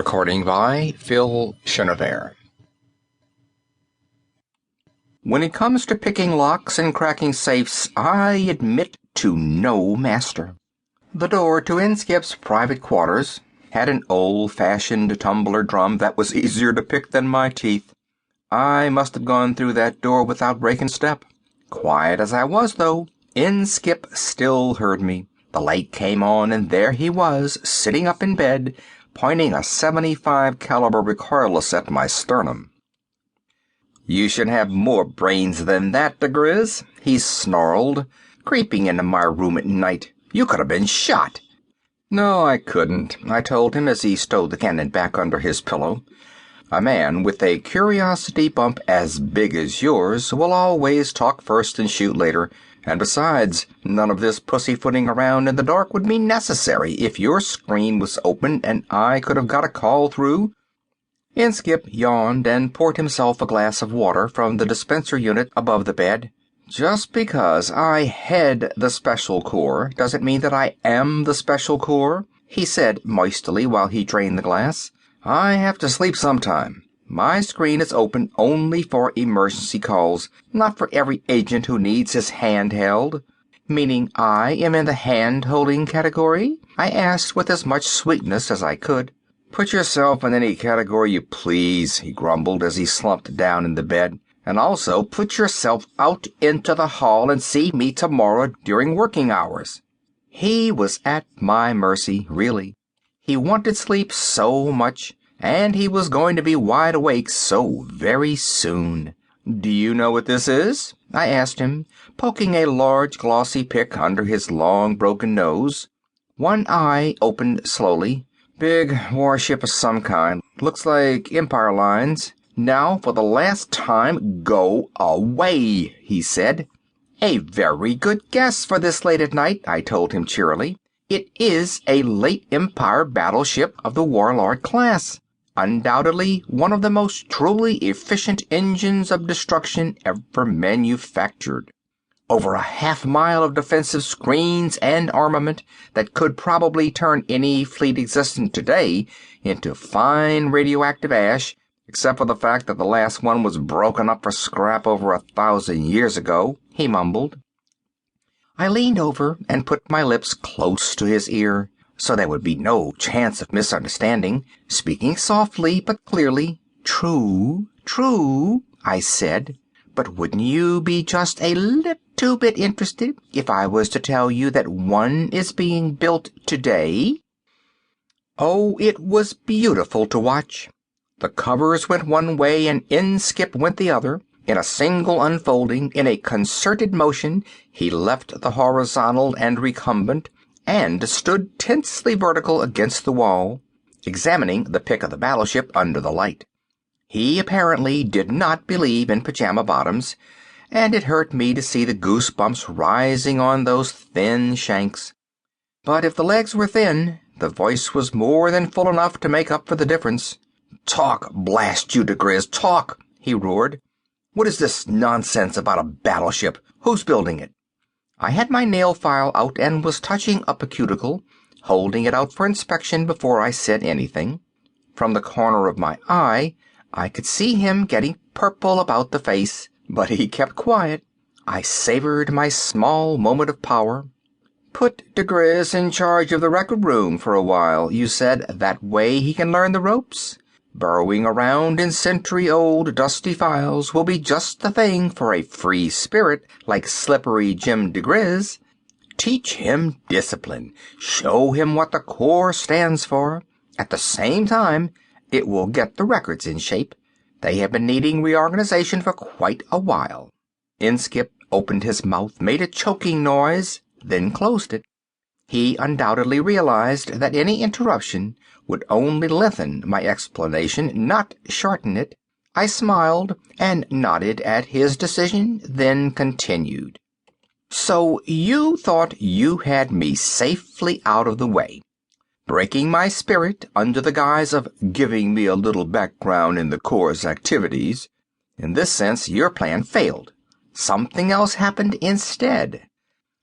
Recording by Phil Chenevert. When it comes to picking locks and cracking safes, I admit to no master. The door to Inskip's private quarters had an old-fashioned tumbler drum that was easier to pick than my teeth. I must have gone through that door without breaking step. Quiet as I was, though, Inskip still heard me. The light came on, and there he was, sitting up in bed, pointing a .75 caliber careless at my sternum. "You should have more brains than that, diGriz," he snarled, "creeping into my room at night. You could have been shot." "No, I couldn't," I told him as he stowed the cannon back under his pillow. "A man with a curiosity bump as big as yours will always talk first and shoot later. And besides, none of this pussyfooting around in the dark would be necessary if your screen was open and I could have got a call through." Inskip yawned and poured himself a glass of water from the dispenser unit above the bed. "Just because I head the Special Corps doesn't mean that I am the Special Corps," he said moistly while he drained the glass. "I have to sleep sometime. My screen is open only for emergency calls, not for every agent who needs his hand held." "Meaning I am in the hand-holding category?" I asked with as much sweetness as I could. "Put yourself in any category you please," he grumbled as he slumped down in the bed. "And also put yourself out into the hall and see me tomorrow during working hours." He was at my mercy, really. He wanted sleep so much, and he was going to be wide awake so very soon. "Do you know what this is?" I asked him, poking a large glossy pick under his long broken nose. One eye opened slowly. "Big warship of some kind. Looks like Empire lines." "Now, for the last time, go away," he said. "A very good guess for this late at night," I told him cheerily. "It is a late Empire battleship of the Warlord class. Undoubtedly one of the most truly efficient engines of destruction ever manufactured. Over a half-mile of defensive screens and armament that could probably turn any fleet existent today into fine radioactive ash, except for the fact that the last one was broken up for scrap over 1,000 years ago," he mumbled. I leaned over and put my lips close to his ear, so there would be no chance of misunderstanding, speaking softly but clearly. "True, true," I said, "but wouldn't you be just a little bit interested if I was to tell you that one is being built today?" Oh, it was beautiful to watch. The covers went one way and Inskip went the other. In a single unfolding, in a concerted motion, he left the horizontal and recumbent, and stood tensely vertical against the wall, examining the pick of the battleship under the light. He apparently did not believe in pajama bottoms, and it hurt me to see the goosebumps rising on those thin shanks. But if the legs were thin, the voice was more than full enough to make up for the difference. "Talk, blast you, diGriz, talk!" he roared. "What is this nonsense about a battleship? Who's building it?" I had my nail file out and was touching up a cuticle, holding it out for inspection before I said anything. From the corner of my eye, I could see him getting purple about the face, but he kept quiet. I savored my small moment of power. "Put diGriz in charge of the record room for a while, you said. That way he can learn the ropes. Burrowing around in century-old dusty files will be just the thing for a free spirit like Slippery Jim diGriz. Teach him discipline. Show him what the Corps stands for. At the same time, it will get the records in shape. They have been needing reorganization for quite a while." Inskip opened his mouth, made a choking noise, then closed it. He undoubtedly realized that any interruption would only lengthen my explanation, not shorten it. I smiled and nodded at his decision, then continued. "So you thought you had me safely out of the way, breaking my spirit under the guise of giving me a little background in the Corps' activities. In this sense, your plan failed. Something else happened instead.